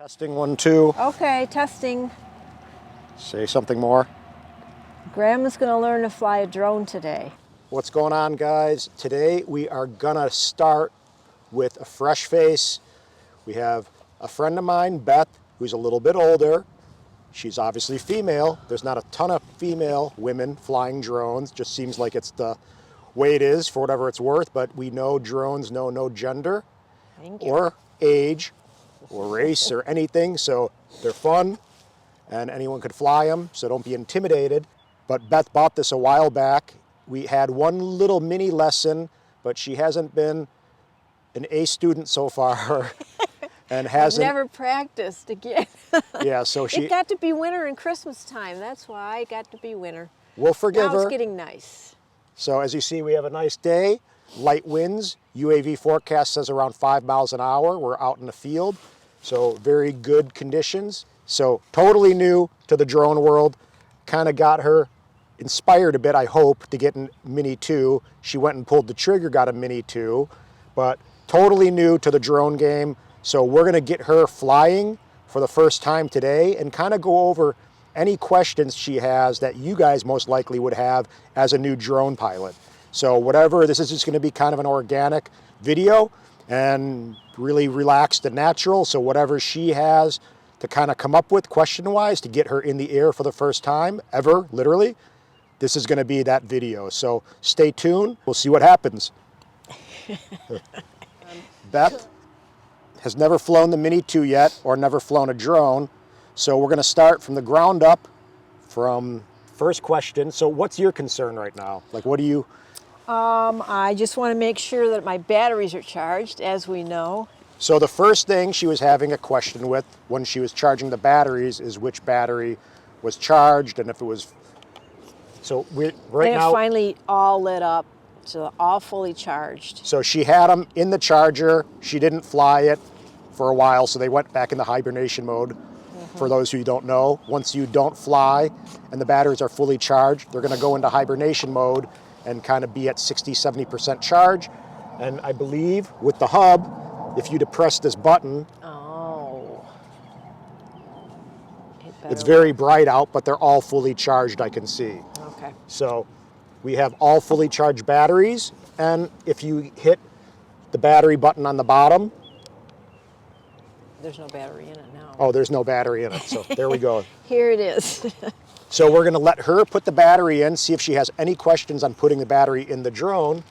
Testing 1, 2. Okay, testing. Say something more. Grandma's gonna learn to fly a drone today. What's going on, guys? Today we are gonna start with a fresh face. We have a friend of mine, Beth, who's a little bit older. She's obviously female. There's not a ton of female women flying drones. Just seems like it's the way it is for whatever it's worth, but we know drones know no gender or age or race or anything, so they're fun and anyone could fly them, so don't be intimidated. But Beth bought this a while back. We had one little mini lesson, but she hasn't been an A student so far and hasn't. I've never practiced again. Yeah, so she. It got to be winter and Christmas time. That's why it got to be winter. We'll forgive now her. It's getting nice. So as you see, we have a nice day, light winds. UAV forecast says around 5 miles an hour. We're out in the field, so very good conditions. So totally new to the drone world. Kind of got her inspired a bit, I hope, to get a Mini 2. She went and pulled the trigger, got a Mini 2, but totally new to the drone game. So we're gonna get her flying for the first time today and kind of go over any questions she has that you guys most likely would have as a new drone pilot. So whatever, this is just gonna be kind of an organic video and really relaxed and natural. So whatever she has to kind of come up with question-wise to get her in the air for the first time ever, literally, this is gonna be that video. So stay tuned, we'll see what happens. Beth has never flown the Mini 2 yet or never flown a drone. So we're gonna start from the ground up from first question. So what's your concern right now? Like, what do you? I just want to make sure that my batteries are charged, as we know. So the first thing she was having a question with when she was charging the batteries is which battery was charged and if it was, so right now. And it finally all lit up, so all fully charged. So she had them in the charger. She didn't fly it for a while, so they went back into hibernation mode. For those who don't know, once you don't fly and the batteries are fully charged, they're gonna go into hibernation mode and kind of be at 60, 70% charge. And I believe with the hub, if you depress this button, it's very bright out, but they're all fully charged, I can see. Okay. So we have all fully charged batteries, and if you hit the battery button on the bottom, there's no battery in it now. oh, there's no battery in it, so there we go. Here it is. So we're gonna let her put the battery in, see if she has any questions on putting the battery in the drone.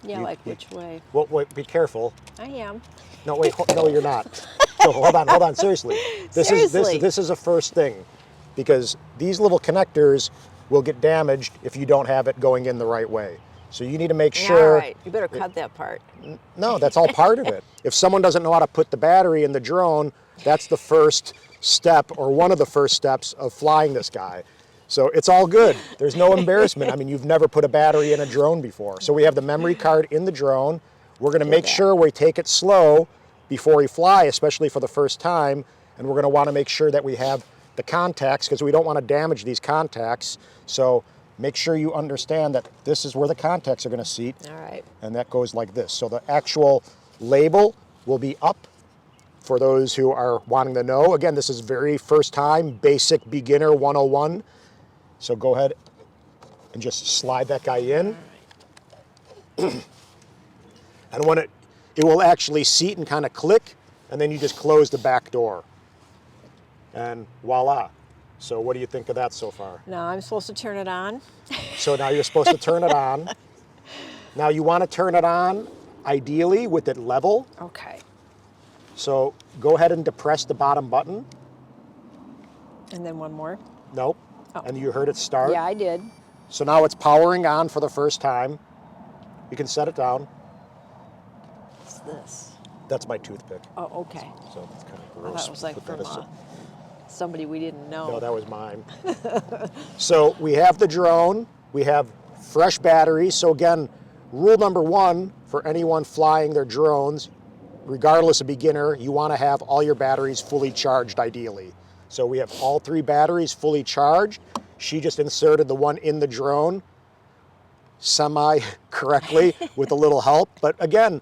Yeah, like which way? Well, wait, be careful. I am. No, wait, no, you're not. So hold on, seriously. This is a first thing, because these little connectors will get damaged if you don't have it going in the right way. So you need to make sure. All right, you better cut that part. No, that's all part of it. If someone doesn't know how to put the battery in the drone, that's the first step or one of the first steps of flying this guy. So it's all good. There's no embarrassment. I mean, you've never put a battery in a drone before. So we have the memory card in the drone. We're gonna make sure we take it slow before we fly, especially for the first time. And we're gonna wanna make sure that we have the contacts because we don't wanna damage these contacts. So make sure you understand that this is where the contacts are gonna seat. All right. And that goes like this. So the actual label will be up for those who are wanting to know. Again, this is very first time, basic beginner 101. So go ahead and just slide that guy in. And when it will actually seat and kind of click, and then you just close the back door. And voila. So what do you think of that so far? Now I'm supposed to turn it on. So now you're supposed to turn it on. Now you want to turn it on, ideally with it level. Okay. So go ahead and depress the bottom button. And then one more. Nope. Oh. And you heard it start. Yeah, I did. So now it's powering on for the first time. You can set it down. What's this? That's my toothpick. Oh, okay. So it's kind of I gross. thought it was like Put from that aside. somebody we didn't know. No, that was mine. So we have the drone. We have fresh batteries. So again, rule number one for anyone flying their drones, regardless of beginner, you want to have all your batteries fully charged ideally. So we have all 3 batteries fully charged. She just inserted the one in the drone semi-correctly with a little help. But again,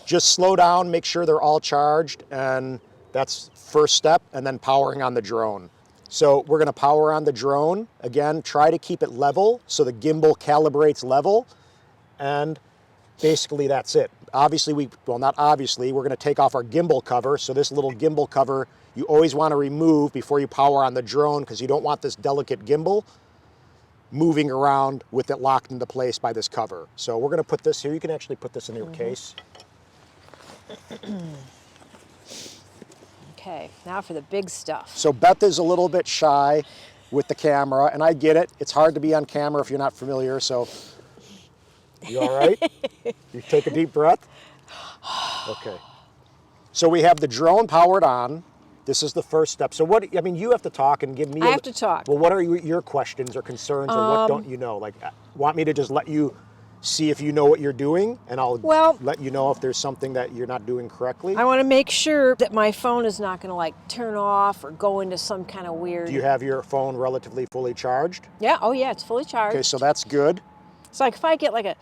just slow down, make sure they're all charged, and That's first step, and then powering on the drone. So we're gonna power on the drone. Again, try to keep it level so the gimbal calibrates level, and basically that's it. Obviously, not obviously, we're gonna take off our gimbal cover. So this little gimbal cover, you always wanna remove before you power on the drone because you don't want this delicate gimbal moving around with it locked into place by this cover. So we're gonna put this here. You can actually put this in your case. Okay, now for the big stuff. So Beth is a little bit shy with the camera, and I get it. It's hard to be on camera if you're not familiar, so you all right? You take a deep breath? Okay. So we have the drone powered on. This is the first step. So what, I mean, you have to talk and give me I have to talk. Well, what are your questions or concerns, or what don't you know? Like, want me to just let you see if you know what you're doing, and I'll let you know if there's something that you're not doing correctly? I want to make sure that my phone is not going to like turn off or go into some kind of weird... Do you have your phone relatively fully charged? Yeah, oh yeah, it's fully charged. Okay, so that's good. It's like if I get like a...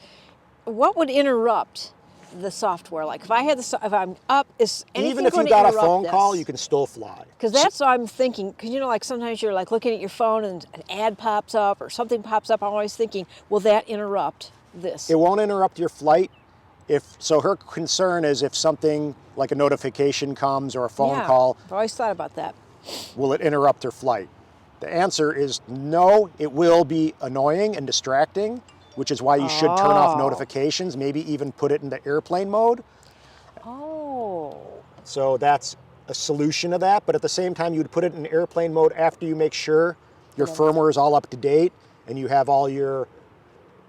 What would interrupt the software? Like if I had the... If I'm up, is anything Even if going you to got a interrupt phone this? call, you can still fly. Because that's what I'm thinking. Because you know, like sometimes you're like looking at your phone and an ad pops up or something pops up. I'm always thinking, will that interrupt this? It won't interrupt your flight. So her concern is if something like a notification comes or a phone call, I've always thought about that. will it interrupt her flight? The answer is no. It will be annoying and distracting, which is why you should turn off notifications, maybe even put it into airplane mode. Oh. So that's a solution to that, but at the same time, you'd put it in airplane mode after you make sure your firmware is all up to date and you have all your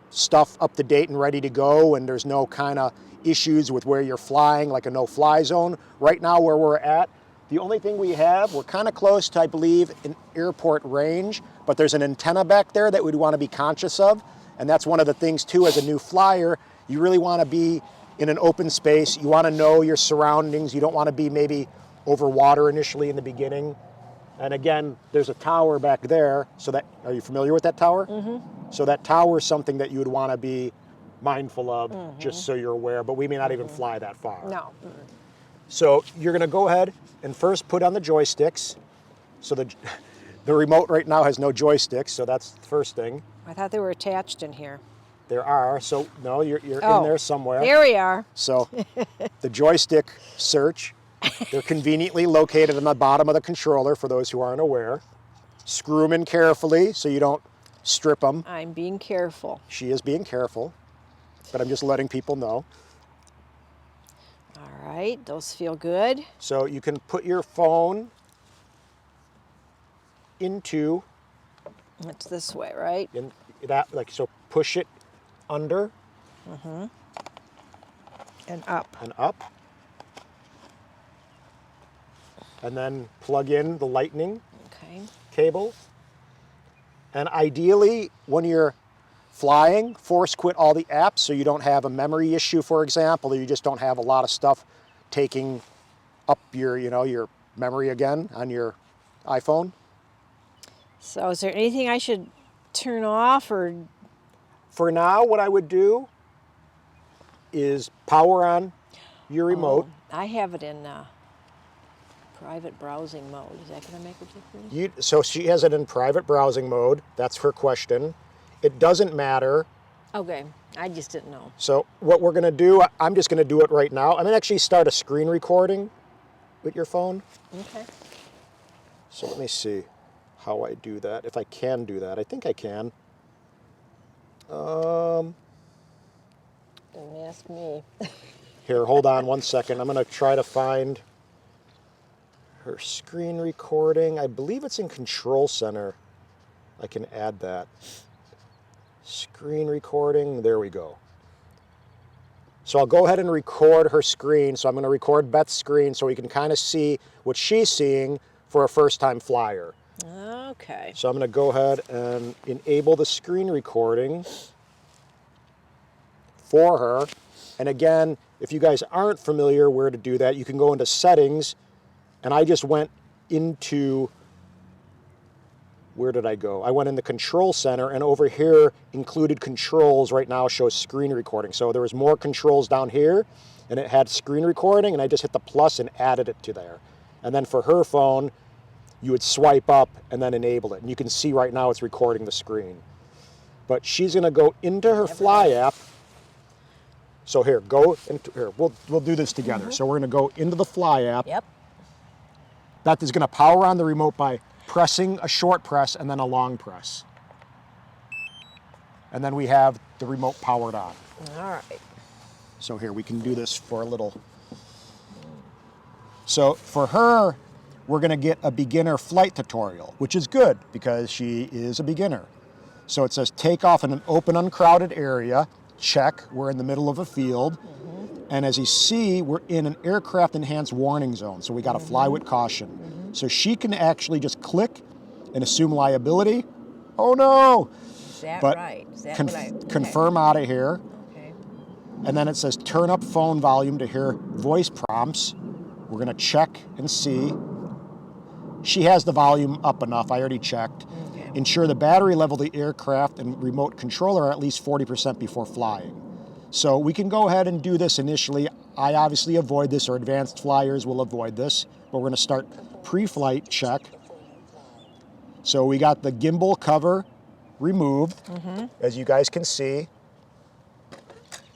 stuff up to date and ready to go, and there's no kind of issues with where you're flying, like a no-fly zone. Right now where we're at, the only thing we have, we're kind of close to, I believe, an airport range, but there's an antenna back there that we'd want to be conscious of, and that's one of the things too, as a new flyer, you really want to be in an open space. You want to know your surroundings. You don't want to be maybe over water initially in the beginning. And again, there's a tower back there, so that, are you familiar with that tower? Mm-hmm. So that tower is something that you would want to be mindful of, just so you're aware, but we may not even fly that far. No. So you're gonna go ahead and first put on the joysticks. So the remote right now has no joysticks, so that's the first thing. I thought they were attached in here. There are, so no, you're in there somewhere. There we are. So the joystick search, they're conveniently located on the bottom of the controller for those who aren't aware. Screw them in carefully so you don't strip them. I'm being careful. She is being careful, but I'm just letting people know. All right, those feel good. So you can put your phone into... It's this way, right? In that, like, so push it under. And up. And up. And then plug in the lightning cable. And ideally, when you're flying, force quit all the apps so you don't have a memory issue, for example, or you just don't have a lot of stuff taking up your, your memory again on your iPhone. So is there anything I should turn off or? For now, what I would do is power on your remote. I have it in private browsing mode. Is that going to make a difference? So she has it in private browsing mode. That's her question. It doesn't matter. Okay, I just didn't know. So what we're going to do, I'm just going to do it right now. I'm going to actually start a screen recording with your phone. Okay. So let me see how I do that, if I can do that. I think I can. Don't ask me. Here, hold on one second. I'm going to try to find her screen recording. I believe it's in Control Center. I can add that. Screen recording, there we go. So I'll go ahead and record her screen. So I'm going to record Beth's screen so we can kind of see what she's seeing for a first-time flyer. Okay. So I'm going to go ahead and enable the screen recording for her. And again, if you guys aren't familiar where to do that, you can go into settings, and I just went into, where did I go? I went in the Control Center, and over here, included controls right now shows screen recording. So there was more controls down here, and it had screen recording, and I just hit the plus and added it to there. And then for her phone, you would swipe up and then enable it. And you can see right now it's recording the screen. But she's going to go into her Fly app. So here, go into here. We'll do this together. So we're going to go into the Fly app. Yep. Beth is going to power on the remote by pressing a short press and then a long press. And then we have the remote powered on. All right. So here, we can do this for a little. So for her, we're going to get a beginner flight tutorial, which is good because she is a beginner. So it says take off in an open, uncrowded area. Check, we're in the middle of a field. And as you see, we're in an aircraft enhanced warning zone. So we got to fly with caution. So she can actually just click and assume liability. Oh no! Is that But right? Is that confirm out of here. Okay. And then it says turn up phone volume to hear voice prompts. We're going to check and see. She has the volume up enough. I already checked. Okay. Ensure the battery level of the aircraft and remote controller are at least 40% before flying. So we can go ahead and do this initially. I obviously avoid this, or advanced flyers will avoid this, but we're going to start pre-flight check. So we got the gimbal cover removed, as you guys can see.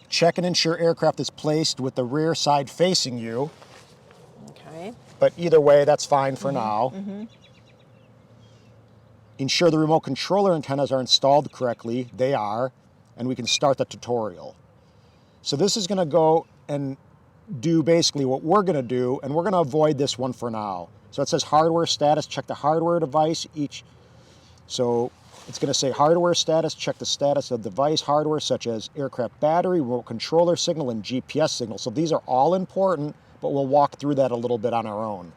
Check and ensure aircraft is placed with the rear side facing you. Okay. But either way, that's fine for now. Ensure the remote controller antennas are installed correctly. They are. And we can start the tutorial. So this is going to go and do basically what we're going to do, and we're going to avoid this one for now. So it says hardware status, check the hardware device each. So it's going to say hardware status, check the status of device hardware such as aircraft battery, remote controller signal, and GPS signal. So these are all important, but we'll walk through that a little bit on our own.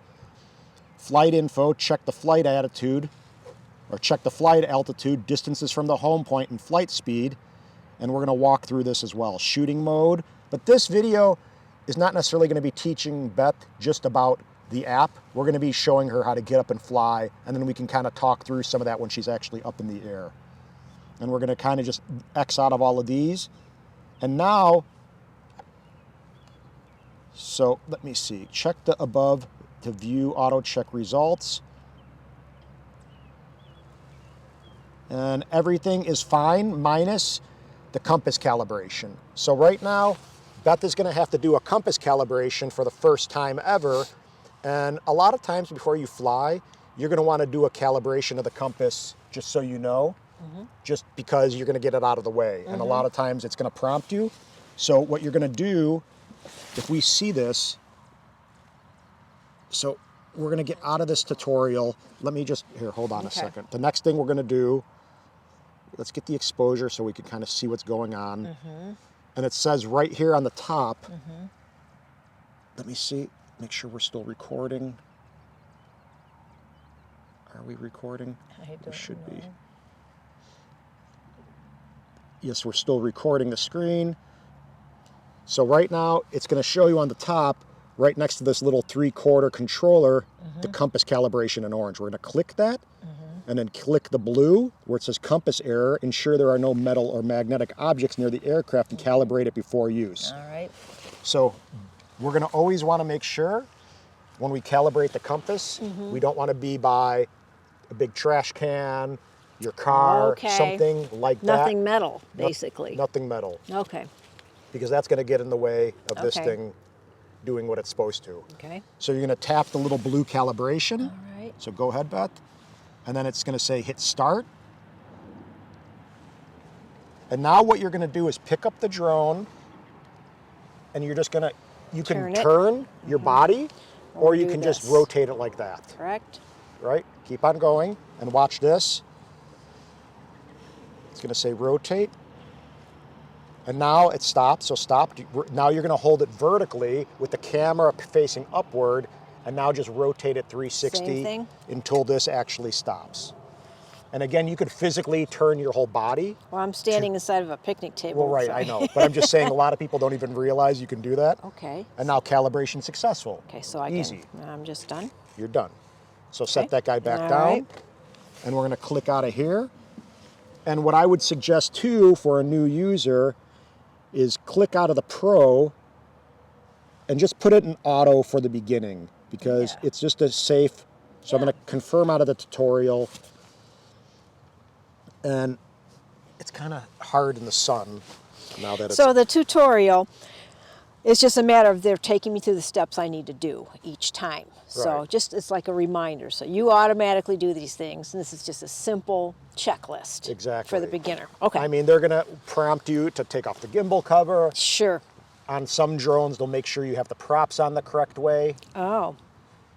Flight info, check the flight attitude, or check the flight altitude, distances from the home point, and flight speed. And we're going to walk through this as well. Shooting mode. But this video is not necessarily going to be teaching Beth just about the app. We're going to be showing her how to get up and fly, and then we can kind of talk through some of that when she's actually up in the air. And we're going to kind of just X out of all of these. And now, so let me see. Check the above to view auto check results. And everything is fine minus the compass calibration. So right now, Beth is going to have to do a compass calibration for the first time ever. And a lot of times before you fly, you're going to want to do a calibration of the compass, just so you know, just because you're going to get it out of the way. And a lot of times it's going to prompt you. So what you're going to do, if we see this, so we're going to get out of this tutorial. Let me just, here, hold on a second. The next thing we're going to do, let's get the exposure so we can kind of see what's going on. And it says right here on the top, let me see, make sure we're still recording. Are we recording? We should be. Yes, we're still recording the screen. So right now, it's going to show you on the top, right next to this little 3/4 controller, the compass calibration in orange. We're going to click that. And then click the blue where it says compass error. Ensure there are no metal or magnetic objects near the aircraft and calibrate it before use. All right. So we're going to always want to make sure when we calibrate the compass, we don't want to be by a big trash can, your car, something like that. Nothing metal, basically. Nothing metal. Okay. Because that's going to get in the way of this thing doing what it's supposed to. Okay. So you're going to tap the little blue calibration. All right. So go ahead, Beth. And then it's going to say hit start. And now what you're going to do is pick up the drone, and you're just going to, you can turn your body, or you can just rotate it like that. Correct. Right? Keep on going and watch this. It's going to say rotate. And now it stopped, so stop. Now you're going to hold it vertically with the camera facing upward, and now just rotate it 360 until this actually stops. And again, you could physically turn your whole body. Well, I'm standing inside of a picnic table. Well, right, so. I know. But I'm just saying a lot of people don't even realize you can do that. Okay. And now calibration successful. Okay, so Easy. I'm just done. You're done. So set that guy back All down. right. And we're going to click out of here. And what I would suggest too for a new user is click out of the Pro and just put it in auto for the beginning because it's just a safe. So I'm going to confirm out of the tutorial. And it's kind of hard in the sun now that it's... So the tutorial, it's just a matter of they're taking me through the steps I need to do each time. So Right. just it's like a reminder. So you automatically do these things, and this is just a simple checklist Exactly. for the beginner. Okay. I mean, they're going to prompt you to take off the gimbal cover. Sure. On some drones, they'll make sure you have the props on the correct way. Oh.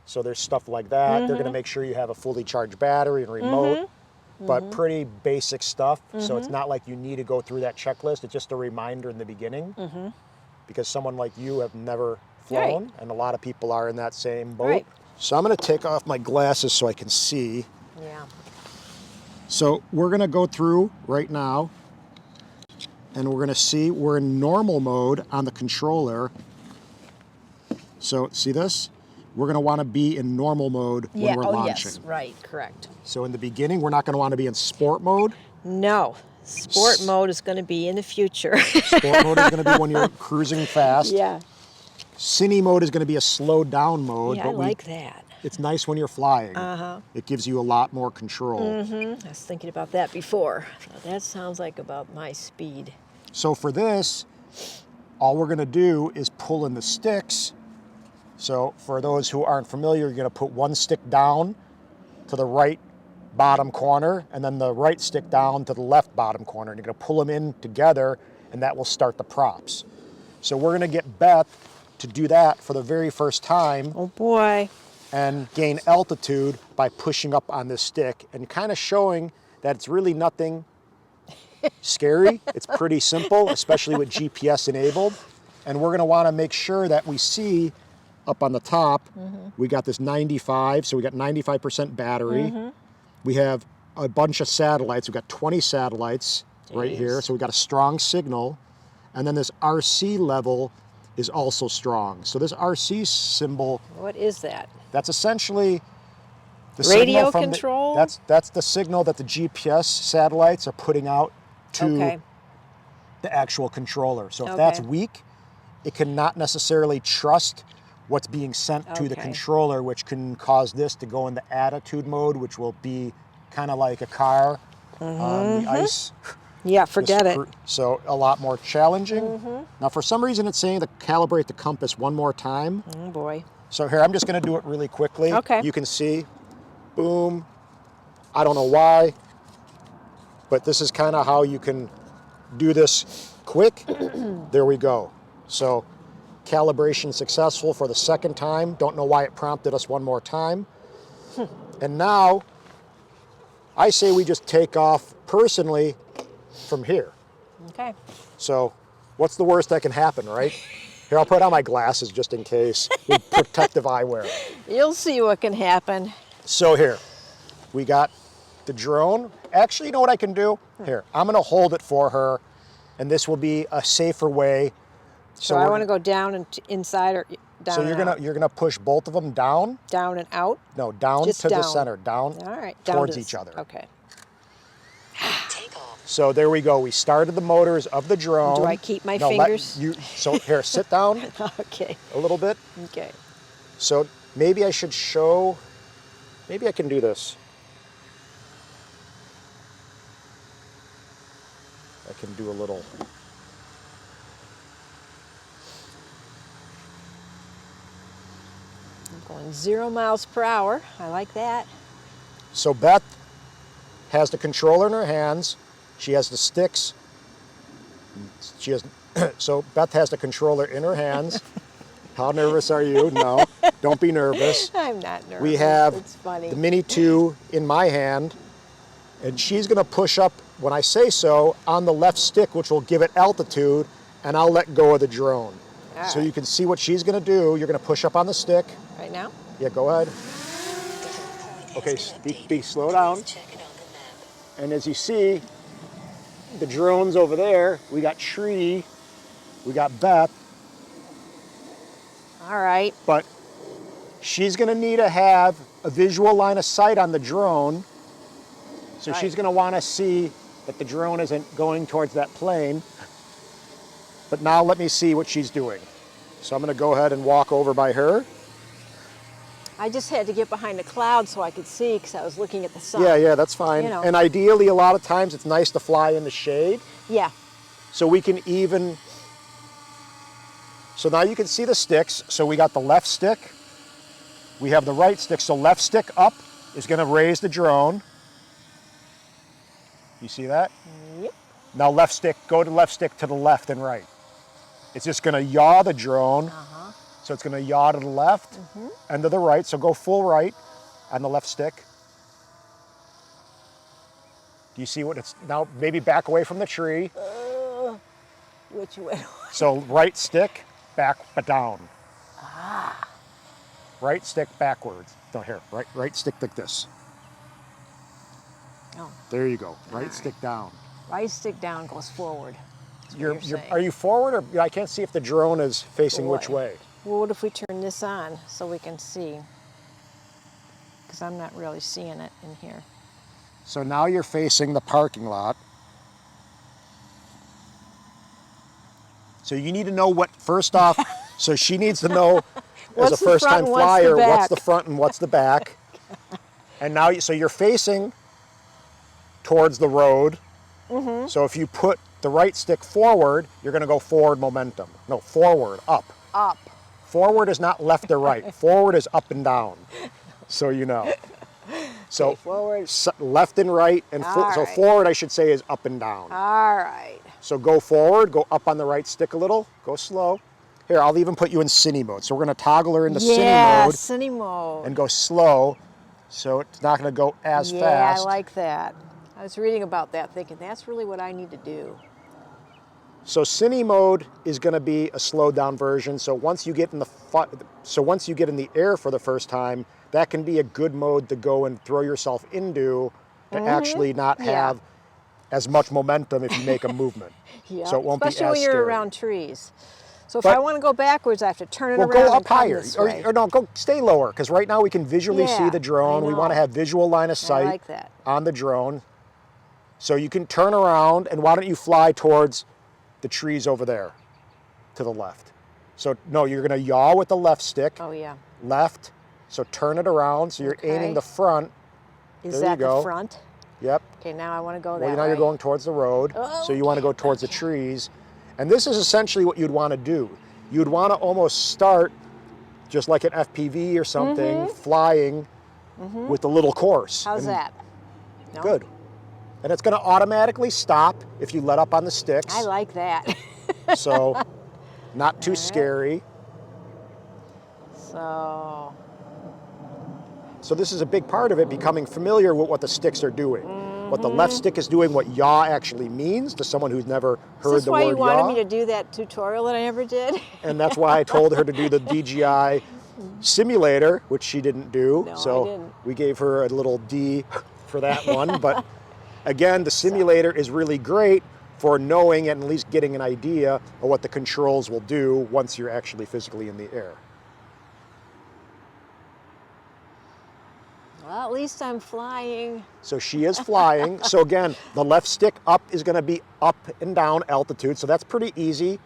So there's stuff like that. They're going to make sure you have a fully charged battery and remote. But pretty basic stuff. So it's not like you need to go through that checklist. It's just a reminder in the beginning. Because someone like you have never flown, Right. and a lot of people are in that same boat. Right. So I'm going to take off my glasses so I can see. Yeah. So we're going to go through right now, and we're going to see we're in normal mode on the controller. So see this? We're going to want to be in normal mode when we're launching. Yes, right, correct. So in the beginning, we're not going to want to be in sport mode. No, sport mode is going to be in the future. Sport mode is going to be when you're cruising fast. Yeah. Cine mode is going to be a slowed down mode. Yeah, but I like that. It's nice when you're flying. Uh-huh. It gives you a lot more control. I was thinking about that before. That sounds like about my speed. So for this, all we're going to do is pull in the sticks. So for those who aren't familiar, you're going to put one stick down to the right bottom corner, and then the right stick down to the left bottom corner. And you're going to pull them in together, and that will start the props. So we're going to get Beth to do that for the very first time. Oh boy. And gain altitude by pushing up on this stick and kind of showing that it's really nothing scary. It's pretty simple, especially with GPS enabled. And we're going to want to make sure that we see up on the top, we got this 95, so we got 95% battery. We have a bunch of satellites. We've got 20 satellites right here, so we got a strong signal. And then this RC level is also strong. So this RC symbol, What is that? that's essentially the Radio signal from control? that's the signal that the GPS satellites are putting out to Okay. the actual controller. So if Okay. that's weak, it cannot necessarily trust what's being sent to the Okay. controller, which can cause this to go into attitude mode, which will be kind of like a car on the ice. Yeah, forget it. So a lot more challenging. Now, for some reason, it's saying to calibrate the compass one more time. Oh boy. So here, I'm just going to do it really quickly. Okay. You can see, boom. I don't know why, but this is kind of how you can do this quick. There we go. So calibration successful for the second time. Don't know why it prompted us one more time. And now, I say we just take off personally from here. Okay. So what's the worst that can happen, right? Here, I'll put on my glasses just in case with protective eyewear. You'll see what can happen. So here, we got the drone. Actually, you know what I can do? Here, I'm gonna hold it for her, and this will be a safer way. So I want to go down and inside or down. So and out. you're gonna push both of them down. Down and out. No, down Just to the down. center, down All right. Down towards to each other. Okay. So there we go. We started the motors of the drone. Do I keep my No, fingers? So here, sit down Okay. a little bit. Okay. So maybe I should show. Maybe I can do this. I can do a little. I'm going 0 miles per hour. I like that. So Beth has the controller in her hands. She has the sticks. So Beth has the controller in her hands. How nervous are you? No, don't be nervous. I'm not nervous. We have It's funny. the Mini 2 in my hand, and she's going to push up, when I say so, on the left stick, which will give it altitude, and I'll let go of the drone. All So right. you can see what she's going to do. You're going to push up on the stick. Right now? Yeah, go ahead. Okay, be slow down. And as you see, the drone's over there. We got Tree, we got Beth, All right. but she's going to need to have a visual line of sight on the drone. So Right. she's going to want to see that the drone isn't going towards that plane. But now let me see what she's doing. So I'm going to go ahead and walk over by her. I just had to get behind a cloud so I could see because I was looking at the sun. Yeah, that's fine. You know. And ideally, a lot of times it's nice to fly in the shade. Yeah. So we can even, so now you can see the sticks. So we got the left stick, we have the right stick. So left stick up is going to raise the drone. You see that? Yep. Now left stick, go to left stick to the left and right. It's just going to yaw the drone. So it's going to yaw to the left and to the right. So go full right on the left stick. Do you see what it's, now maybe back away from the tree. Which way? So right stick, back, but down. Right stick backwards. No, here, right stick like this. Oh. There you go. Right stick down. Right stick down goes forward. You're Are you forward or I can't see if the drone is facing which way. Well, what if we turn this on so we can see? Because I'm not really seeing it in here. So now you're facing the parking lot. So you need to know what, first off, so she needs to know as a first-time flyer, what's the front and what's the back. And now, so you're facing towards the road. So if you put the right stick forward, you're going to go forward momentum. No, forward, up. Up. Forward is not left or right. Forward is up and down, so you know. So okay, forward. Left and right, and so forward, I should say, is up and down. All right. So go forward, go up on the right stick a little, go slow. Here, I'll even put you in cine mode. So we're going to toggle her into cine mode. And go slow, so it's not going to go as fast. Yeah, I like that. I was reading about that, thinking that's really what I need to do. So cine mode is going to be a slowed down version. So once you get in the air for the first time, that can be a good mode to go and throw yourself into to actually not have as much momentum if you make a movement. So it won't be as especially when you're scary. around trees. So if I want to go backwards, I have to turn it around. Well, go up and come higher, this way. or no, go stay lower, because right now we can visually see the drone. We want to have visual line of sight like that. on the drone. So you can turn around, and why don't you fly towards the trees over there to the left. So no, you're going to yaw with the left stick. Oh yeah. Left. So turn it around. So you're aiming the front. Is that the front? Yep. Okay, now I want to go that way. Well, now you're going towards the road. So you want to go towards the trees. And this is essentially what you'd want to do. You'd want to almost start just like an FPV or something, flying with a little course. How's that? No? Good. And it's going to automatically stop if you let up on the sticks. I like that. So, not too scary. So this is a big part of it, becoming familiar with what the sticks are doing. What the left stick is doing, what yaw actually means to someone who's never heard the word yaw. Is this why you wanted me to do that tutorial that I never did? And that's why I told her to do the DJI simulator, which she didn't do. No, so I didn't. We gave her a little D for that one. But again, the simulator is really great for knowing and at least getting an idea of what the controls will do once you're actually physically in the air. Well, at least I'm flying. So she is flying. So again, the left stick up is going to be up and down altitude. So that's pretty easy,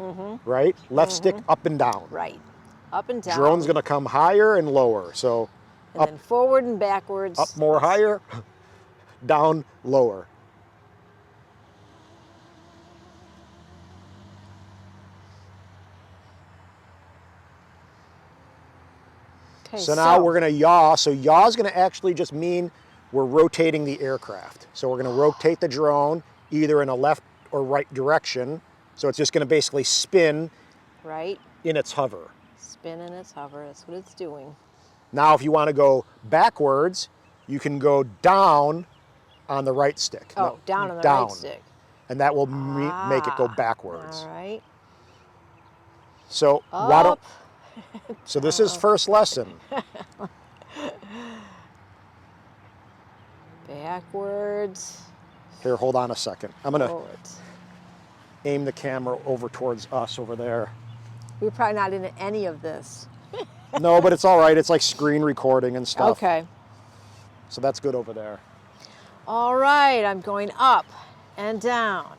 right? Left stick up and down. Right. Up and down. Drone's going to come higher and lower. So and then forward and backwards. Up more higher, down lower. Okay, so now we're going to yaw. So yaw is going to actually just mean we're rotating the aircraft. So we're going to rotate the drone either in a left or right direction. So it's just going to basically spin in its hover. Spin in its hover, that's what it's doing. Now if you want to go backwards, you can go down on the right stick. Oh, down on the right stick. And that will make it go backwards. All right. So why don't... So this is first lesson. Backwards. Here, hold on a second. I'm going to aim the camera over towards us over there. We're probably not in any of this. No, but it's all right. It's like screen recording and stuff. Okay. So that's good over there. All right, I'm going up and down.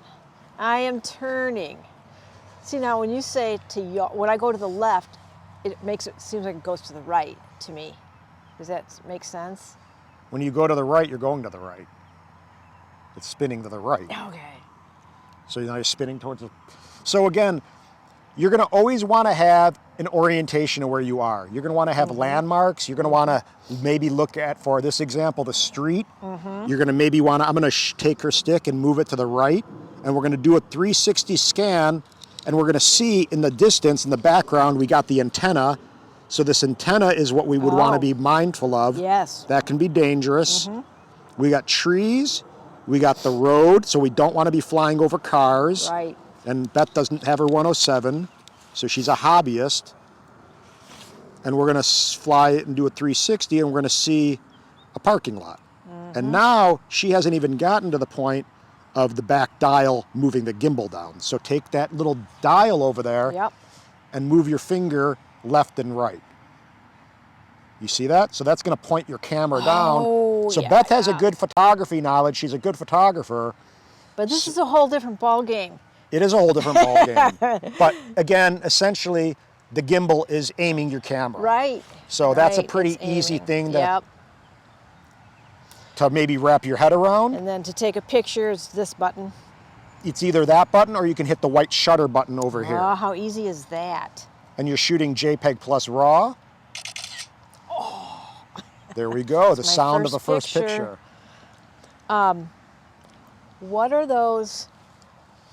I am turning. See, now when you say when I go to the left, it seems like it goes to the right to me. Does that make sense? When you go to the right, you're going to the right. It's spinning to the right. Okay. So now you're spinning towards the... So again, you're going to always want to have an orientation of where you are. You're going to want to have landmarks. You're going to want to maybe look at, for this example, the street. You're going to maybe want to, I'm going to take her stick and move it to the right. And we're going to do a 360 scan. And we're going to see in the distance, in the background, we got the antenna. So this antenna is what we would want to be mindful of. Yes. That can be dangerous. We got trees. We got the road, so we don't want to be flying over cars. Right. And Beth doesn't have her 107, so she's a hobbyist. And we're going to fly it and do a 360, and we're going to see a parking lot. And now she hasn't even gotten to the point of the back dial moving the gimbal down. So take that little dial over there and move your finger left and right. You see that? So that's going to point your camera down. So Beth has a good photography knowledge. She's a good photographer. But this is a whole different ball game. It is a whole different ball game. But again, essentially, the gimbal is aiming your camera. Right. So that's a pretty easy thing to maybe wrap your head around. And then to take a picture is this button. It's either that button or you can hit the white shutter button over here. Oh, how easy is that? And you're shooting JPEG plus RAW. There we go, the sound of the first picture. What are those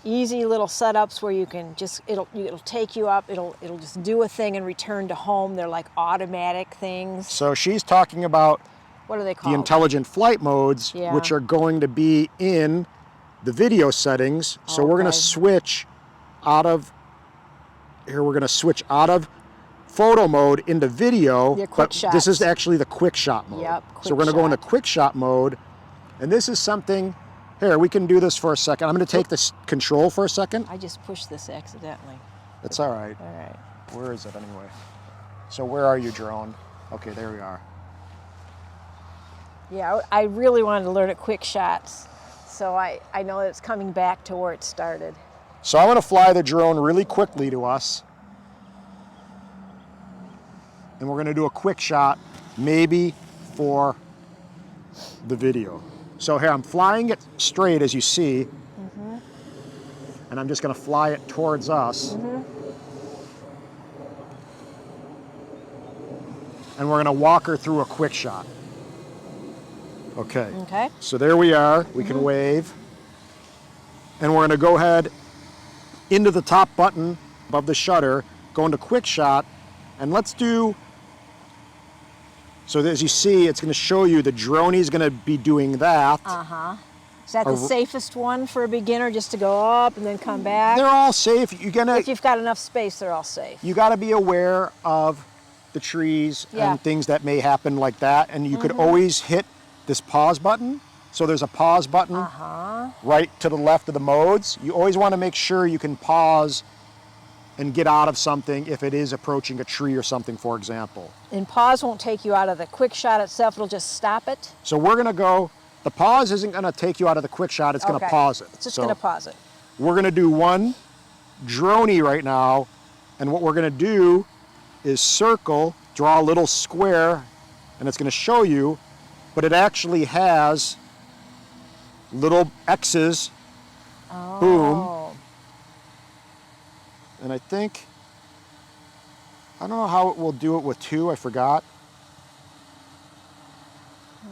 easy little setups where you can just, it'll take you up, it'll just do a thing and return to home? They're like automatic things. So she's talking about what are they called? The intelligent flight modes, which are going to be in the video settings. So we're going to switch out of, here we're going to switch out of photo mode into video, but this is actually the quick shot mode. So we're going to go into quick shot mode, and this is something, here, we can do this for a second. I'm going to take this control for a second. I just pushed this accidentally. That's all right. All right. Where is it anyway? So where are you, drone? Okay, there we are. Yeah, I really wanted to learn at quick shots, so I know that it's coming back to where it started. So I'm going to fly the drone really quickly to us. And we're going to do a quick shot, maybe for the video. So here, I'm flying it straight, as you see. And I'm just going to fly it towards us. And we're going to walk her through a quick shot. Okay. Okay. So there we are. We can wave. And we're going to go ahead into the top button above the shutter, go into quick shot, and let's do... So as you see, it's going to show you the drone is going to be doing that. Is that the safest one for a beginner, just to go up and then come back? They're all safe. If you've got enough space, they're all safe. You got to be aware of the trees and things that may happen like that. And you could always hit this pause button. So there's a pause button right to the left of the modes. You always want to make sure you can pause and get out of something if it is approaching a tree or something, for example. And pause won't take you out of the quick shot itself, it'll just stop it? So we're going to go, the pause isn't going to take you out of the quick shot, it's going to pause it. It's just going to pause it. We're going to do one droney right now, and what we're going to do is circle, draw a little square, and it's going to show you, but it actually has little X's, boom. And I think, I don't know how it will do it with two, I forgot.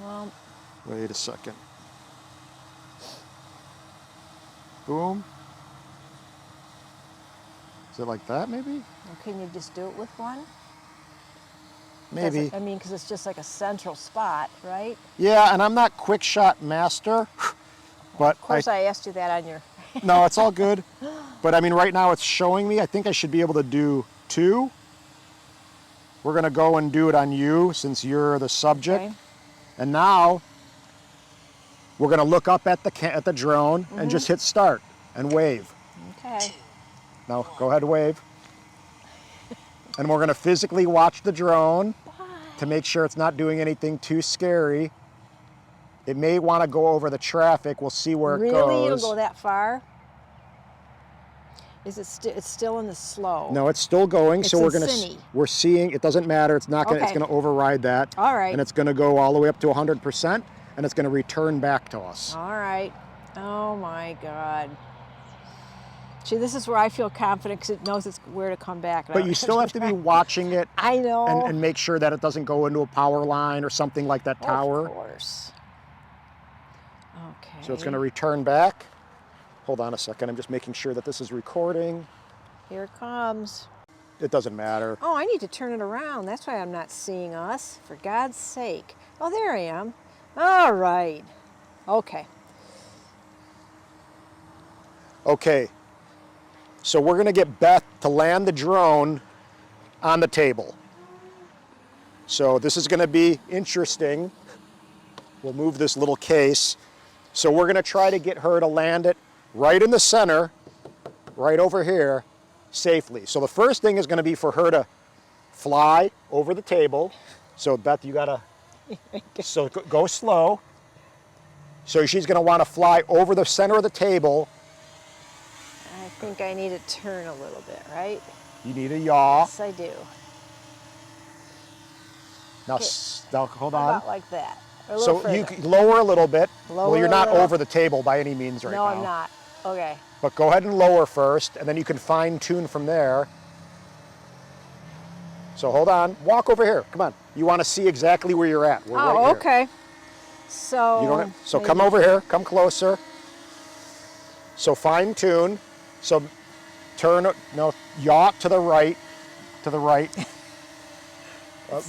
Well, wait a second. Boom. Is it like that, maybe? Or can you just do it with one? Maybe. I mean, because it's just like a central spot, right? Yeah, and I'm not quick shot master, but of course I asked you that on your... No, it's all good. But I mean, right now it's showing me, I think I should be able to do two. We're going to go and do it on you since you're the subject. Okay. And now we're going to look up at the drone and just hit start and wave. Okay. Now go ahead and wave. And we're going to physically watch the drone to make sure it's not doing anything too scary. It may want to go over the traffic. We'll see where it goes. Really? It'll go that far? Is it it's still in the slow? No, it's still going. It's So in cine. we're seeing, it doesn't matter. It's not gonna, it's Okay. gonna override that. All right. And it's gonna go all the way up to 100%, and it's gonna return back to us. All right. Oh my God. See, this is where I feel confident because it knows it's where to come back. But you still have to be watching it. I know. And make sure that it doesn't go into a power line or something like that tower. Of course. Okay. So it's gonna return back. Hold on a second, I'm just making sure that this is recording. Here it comes. It doesn't matter. Oh, I need to turn it around. That's why I'm not seeing us. For God's sake. Oh, there I am. All right. Okay. Okay, so we're gonna get Beth to land the drone on the table. So this is gonna be interesting. We'll move this little case. So we're gonna try to get her to land it right in the center, right over here, safely. So the first thing is gonna be for her to fly over the table. So Beth, you gotta, so go slow. So she's gonna wanna fly over the center of the table. I think I need to turn a little bit, right? You need a yaw. Yes, I do. Now, Okay. now hold How on. about like that? Or a little So you further. can lower a little bit. Lower Well, you're a not little. over the table by any means right No, now. I'm not. Okay. But go ahead and lower first, and then you can fine tune from there. So hold on. Walk over here. Come on. You want to see exactly where you're at. We're right Oh, here. okay. So. You don't have, so maybe- come over here. Come closer. So fine tune. So turn. No, yaw to the right. To the right.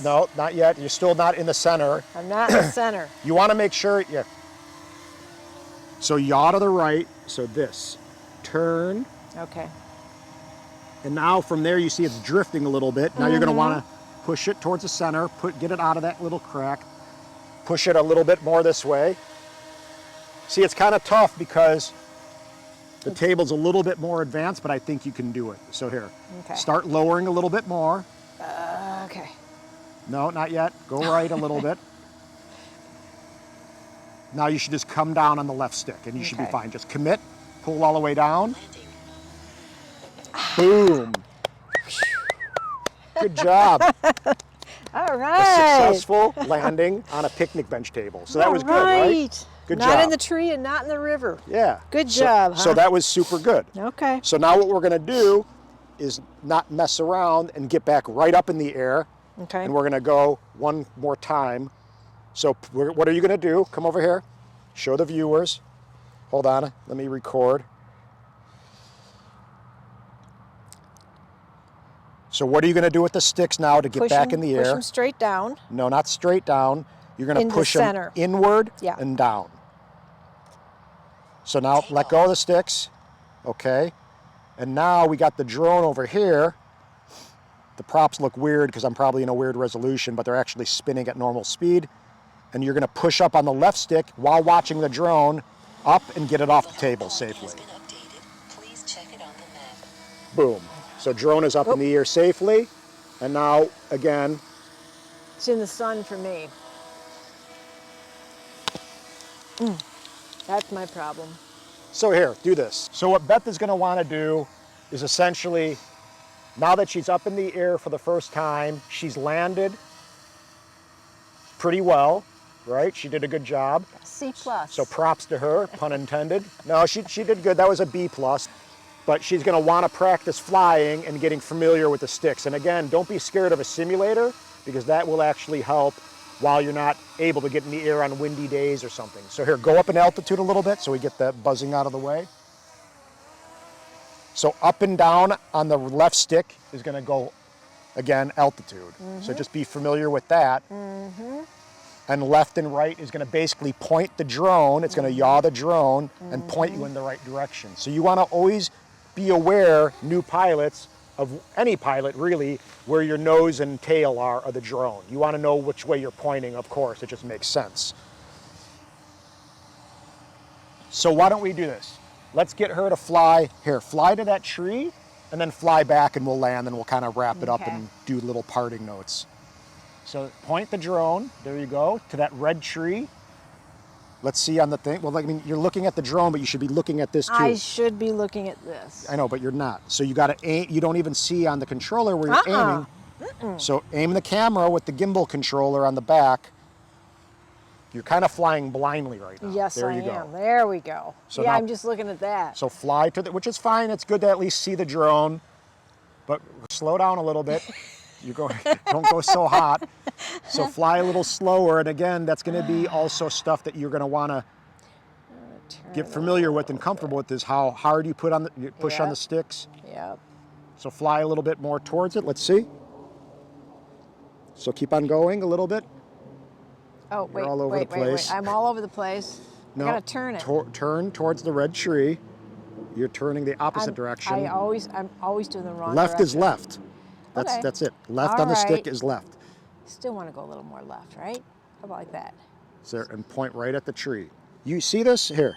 No, not yet. You're still not in the center. I'm not in the center. You want to make sure, yeah. So yaw to the right, so this. Turn, Okay. and now from there you see it's drifting a little bit. Now you're going to want to push it towards the center, get it out of that little crack. Push it a little bit more this way. See, it's kind of tough because the table's a little bit more advanced, but I think you can do it. So here, Okay. start lowering a little bit more. Okay. No, not yet. Go right a little bit. Now you should just come down on the left stick and you should be Okay. fine. Just commit, pull all the way down. Boom. Good job. All A right. successful landing on a picnic bench table. So that was good, All right? Good not job. in the tree and not in the river. Yeah. Good So- job, So huh? that was super good. Okay. So now what we're going to do is not mess around and get back right up in the air. Okay. And we're going to go one more time. So what are you going to do? Come over here. Show the viewers. Hold on. Let me record. So what are you going to do with the sticks now to get Push back them- in the Push air? them straight down. No, not straight down. You're going In to the push them center. inward Yeah. and down. So now let go of the sticks. Okay. And now we got the drone over here. The props look weird because I'm probably in a weird resolution, but they're actually spinning at normal speed. And you're going to push up on the left stick while watching the drone up and get it off the table safely. Please check it on the map. Boom. So drone is up in the air safely. And now, again, It's in the sun for me. That's my problem. so here, do this. So what Beth is going to want to do is essentially, now that she's up in the air for the first time, she's landed pretty well, right? She did a good job. C+. So props to her, pun intended. No, she did good. That was a B+. But she's going to want to practice flying and getting familiar with the sticks. And again, don't be scared of a simulator because that will actually help while you're not able to get in the air on windy days or something. So here, go up in altitude a little bit so we get that buzzing out of the way. So up and down on the left stick is going to go, again, altitude. So just be familiar with that. And left and right is going to basically point the drone. It's going to yaw the drone and point you in the right direction. So you want to always be aware, new pilots, of any pilot really, where your nose and tail are of the drone. You want to know which way you're pointing, of course. It just makes sense. So why don't we do this? Let's get her to fly. Here, fly to that tree and then fly back and we'll land and we'll kind of wrap it up Okay. and do little parting notes. So point the drone, there you go, to that red tree. Let's see on the thing. Well, I mean, you're looking at the drone, but you should be looking at this too. I should be looking at this. I know, but you're not. So you got to aim. You don't even see on the controller where you're aiming. So aim the camera with the gimbal controller on the back. You're kind of flying blindly right now. Yes, there I you go. am. There we go. So yeah, now- I'm just looking at that. So fly to the, which is fine. It's good to at least see the drone, but slow down a little bit. You go, don't go so hot. So fly a little slower. And again, that's going to be also stuff that you're going to want to get familiar with and comfortable with. Is how hard you put on the you push on Yep. the sticks. Yep. So fly a little bit more towards it. Let's see. So keep on going a little bit. Oh, wait, all over wait, the wait, wait. place. I'm all over the place. No, I gotta turn it. Turn towards the red tree. You're turning the opposite direction. I'm always doing the wrong Left direction. is left. Okay. That's it. Left All on the stick right. is left. Still want to go a little more left, right? How about like that? So, and point right at the tree. You see this? Here.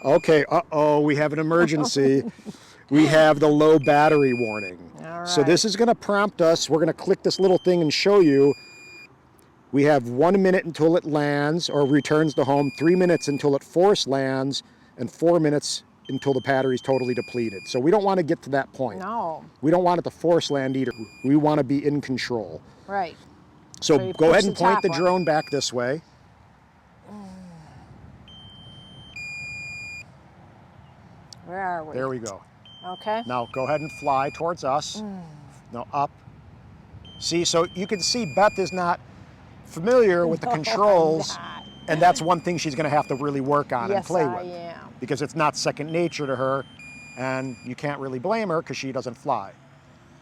Okay, uh-oh, we have an emergency. We have the low battery warning. All So this right. is gonna prompt us. We're gonna click this little thing and show you. We have 1 minute until it lands or returns to home, 3 minutes until it force lands, and 4 minutes until the battery's totally depleted. So we don't want to get to that point. No. We don't want it to force land either. We want to be in control. Right. So So you go push ahead the and point top the one. drone back this way. Where are we? There we go. Okay. Now go ahead and fly towards us. Mm. Now up. See, so you can see Beth is not familiar with the controls, not. and that's one thing she's going to have to really work on and Yes, play I with, am. because it's not second nature to her, and you can't really blame her because she doesn't fly.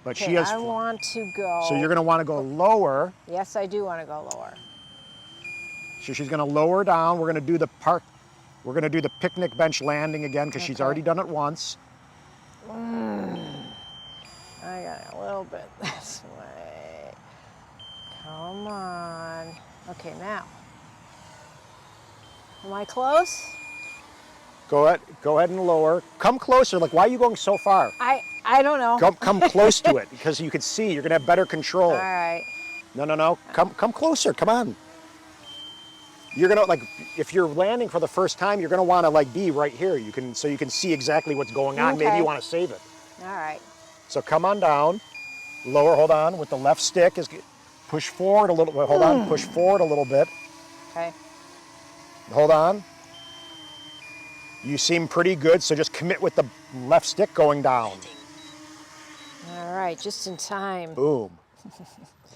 But Okay, she has. I want to go. So you're going to want to go lower. Yes, I do want to go lower. So she's going to lower down. We're going to do the park. We're going to do the picnic bench landing again because she's Okay. already done it once. I got it a little bit this way. Come on. Okay, now. Am I close? Go ahead and lower. Come closer. Like, why are you going so far? I don't know. Come close to it because you can see. You're gonna have better control. All right. No. Come closer. Come on. You're gonna, like, if you're landing for the first time, you're gonna want to like be right here. So you can see exactly what's going on. Maybe Okay. you want to save it. All right. So come on down. Lower. Hold on. With the left stick push forward a little. Wait, hold on. Push forward a little bit. Okay. Hold on. You seem pretty good. So just commit with the left stick going down. All right, just in time. Boom.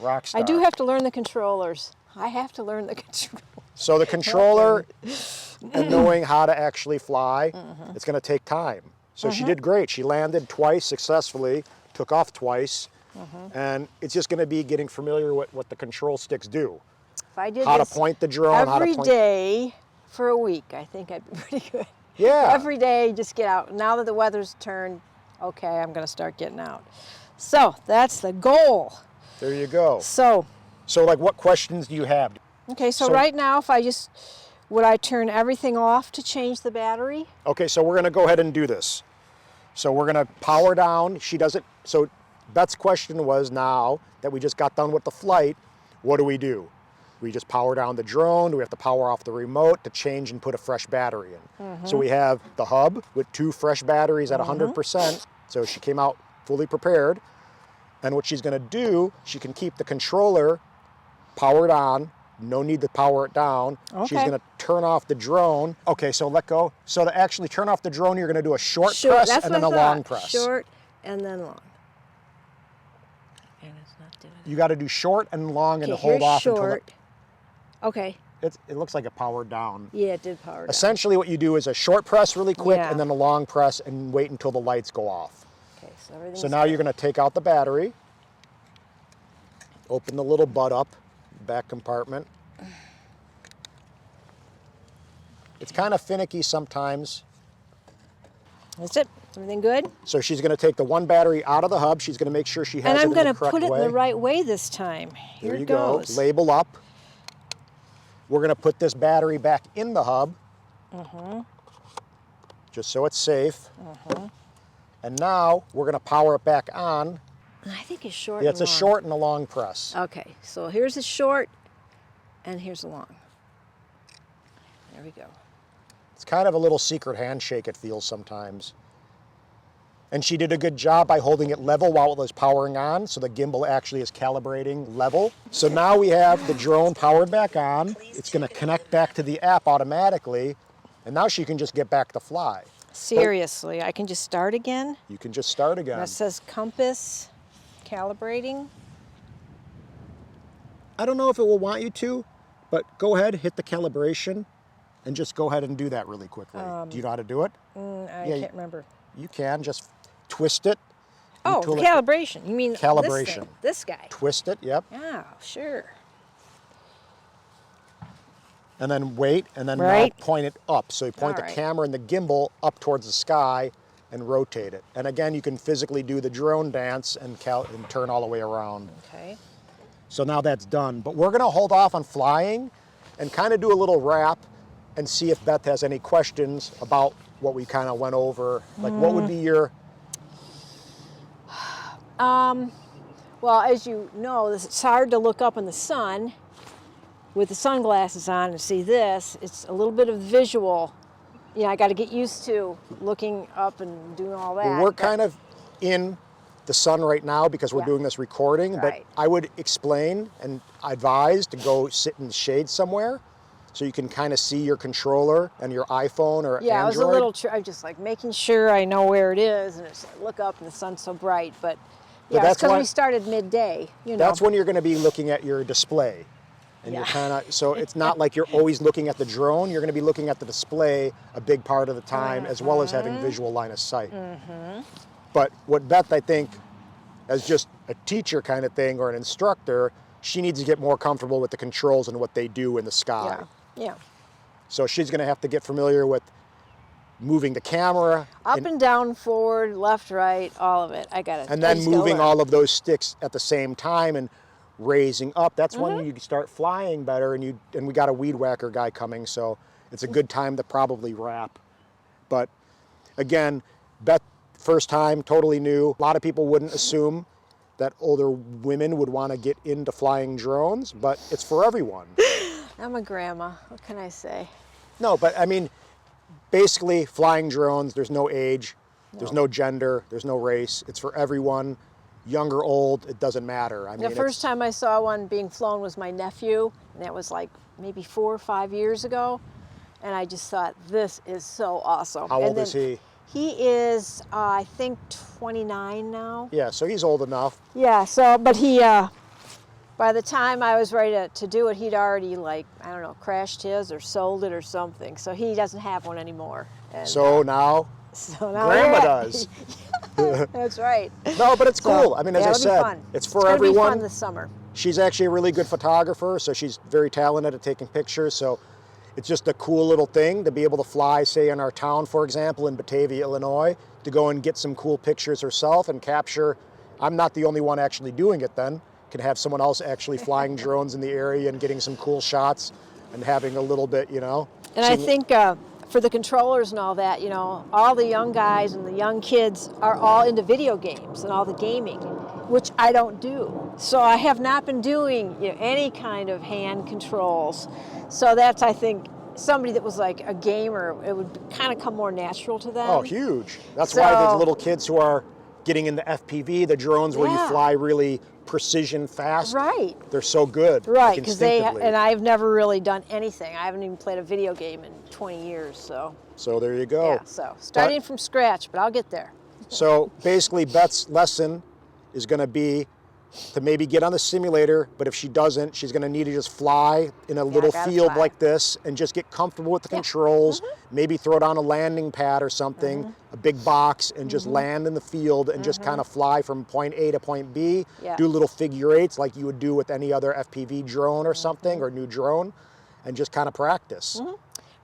Rock star. I do have to learn the controllers. I have to learn the controls. So the controller and knowing how to actually fly, it's going to take time. So she did great. She landed twice successfully, took off twice, and it's just going to be getting familiar with what the control sticks do. If I did How to this point the drone, how to every point. day for a week, I think I'd be pretty good. Yeah. Every day, just get out. Now that the weather's turned, okay, I'm going to start getting out. So that's the goal. There you go. So, So like, what questions do you have? okay, so So- right now, if I just, would I turn everything off to change the battery? Okay, so we're going to go ahead and do this. So we're going to power down. She doesn't. So Beth's question was, now that we just got done with the flight, what do? We just power down the drone? Do we have to power off the remote to change and put a fresh battery in? So we have the hub with 2 fresh batteries at 100%. So she came out fully prepared. And what she's going to do, she can keep the controller powered on. No need to power it down. She's Okay. going to turn off the drone. Okay, so let go. So to actually turn off the drone, you're going to do a short Short, press that's and what then a I long thought. press. Short and then long. And it's not doing it. You got to do short and long and Okay, hold here's off short. Okay. until it looks like it powered down. Yeah, it did power down. Essentially what you do is a short press really quick Yeah. and then a long press and wait until the lights go off. Okay, so everything's So now you're going to take out the battery, open the little butt up, back compartment. It's kind of finicky sometimes. That's it. Everything good? So she's going to take the one battery out of the hub. She's going to make sure she has And it I'm in going the to correct put it way. in the right way this time. Here There you it goes. go. Label up. We're going to put this battery back in the hub. Just so it's safe. And now we're going to power it back on. I think it's short Yeah, and it's a long. short and a long press. Okay, so here's a short and here's a long. There we go. It's kind of a little secret handshake, it feels sometimes. And she did a good job by holding it level while it was powering on, so the gimbal actually is calibrating level. So now we have the drone powered back on. It's going to connect back to the app automatically, and now she can just get back to fly. Seriously, I can just start again? You can just start again. That says compass, calibrating. I don't know if it will want you to, but go ahead, hit the calibration, and just go ahead and do that really quickly. Do you know how to do it? I Yeah, can't remember. You can just twist it. Oh, tool it- calibration. You mean Calibration. This thing, this guy? Twist it, yep. Oh, sure. And then wait, and then Right. now point it up. So you point All the right. camera and the gimbal up towards the sky and rotate it. And again, you can physically do the drone dance and turn all the way around. Okay. So now that's done. But we're gonna hold off on flying and kind of do a little wrap and see if Beth has any questions about what we kind of went over. Like what would be your, Well, as you know, it's hard to look up in the sun with the sunglasses on and see this. It's a little bit of visual. You know, I got to get used to looking up and doing all that. well, we're but- kind of in the sun right now because we're Yeah. doing this recording, Right. but I would explain and advise to go sit in the shade somewhere so you can kind of see your controller and your iPhone or Yeah, Android. I was a little. I was just like making sure I know where it is, and it's look up and the sun's so bright. But yeah, it's that's because why- we started midday. You know. That's when you're going to be looking at your display. And you're Yeah. kind of, so it's not like you're always looking at the drone, you're going to be looking at the display a big part of the time, as well as having visual line of sight. But what Beth, I think, as just a teacher kind of thing or an instructor, she needs to get more comfortable with the controls and what they do in the sky. Yeah. Yeah. So she's going to have to get familiar with moving the camera Up and down, forward, left, right, all of it. I got it. and then moving all of those sticks at the same time and raising up. That's when you start flying better, and we got a weed whacker guy coming, so it's a good time to probably wrap. But again, Beth, first time, totally new. A lot of people wouldn't assume that older women would want to get into flying drones, but it's for everyone. I'm a grandma. What can I say? No, but I mean, basically flying drones, there's no age, there's no gender, there's no race. It's for everyone, young or old, it doesn't matter. I mean, The first time I saw one being flown was my nephew, and that was like maybe 4 or 5 years ago. And I just thought, this is so awesome. How old is he? He is, I think, 29 now. Yeah, so he's old enough. Yeah, so, but he, by the time I was ready to do it, he'd already, like, I don't know, crashed his or sold it or something. So he doesn't have one anymore. And, So now, so now Grandma we're at- does. That's right. No, but it's So, cool. I mean, as yeah, I it'll be said, fun. it's for gonna be everyone. fun this summer. She's actually a really good photographer, so she's very talented at taking pictures. So it's just a cool little thing to be able to fly, say, in our town, for example, in Batavia, Illinois, to go and get some cool pictures herself and capture. I'm not the only one actually doing it then. Can have someone else actually flying drones in the area and getting some cool shots and having a little bit, you know. And I seeing- think for the controllers and all that, you know, all the young guys and the young kids are all into video games and all the gaming, which I don't do. So I have not been doing, you know, any kind of hand controls. So that's, I think, somebody that was like a gamer, it would kind of come more natural to them. Oh, huge. That's why So- there's little kids who are getting into FPV, the drones where you Yeah. fly really precision fast. Right. They're so good. Right, like because they, instinctively. and I've never really done anything. I haven't even played a video game in 20 years, so. So there you go. Yeah, so starting from scratch, but I'll get there. So basically Beth's lesson is going to be to maybe get on the simulator, but if she doesn't, she's going to need to just fly in a little gotta field fly. like this and just get comfortable with the controls, maybe throw down a landing pad or something, a big box, and just land in the field and just kind of fly from point A to point B, Yeah. do little figure eights like you would do with any other FPV drone or something or new drone, and just kind of practice.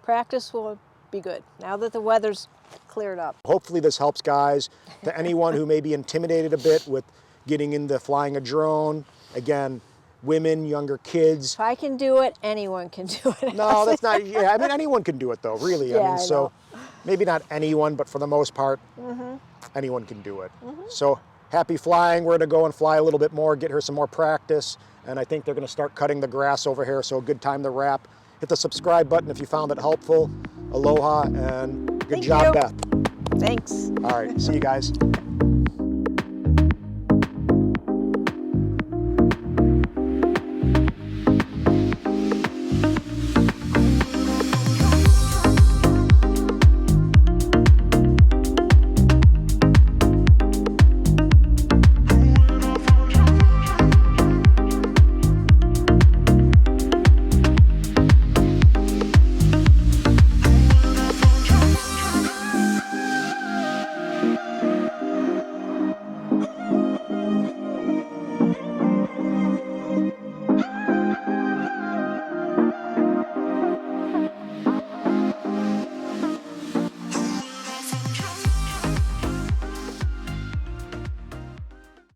Practice will be good now that the weather's cleared up. Hopefully this helps, guys. To anyone who may be intimidated a bit with getting into flying a drone, again, women, younger kids. If I can do it, anyone can do it. No, that's not, yeah, I mean, anyone can do it though, really. Yeah, I mean, I so maybe not anyone, but for the most part, anyone can do it. So happy flying. We're gonna go and fly a little bit more, get her some more practice. And I think they're gonna start cutting the grass over here, so a good time to wrap. Hit the subscribe button if you found it helpful. Aloha and good Thank job, you. Beth. Thanks. All right, see you guys.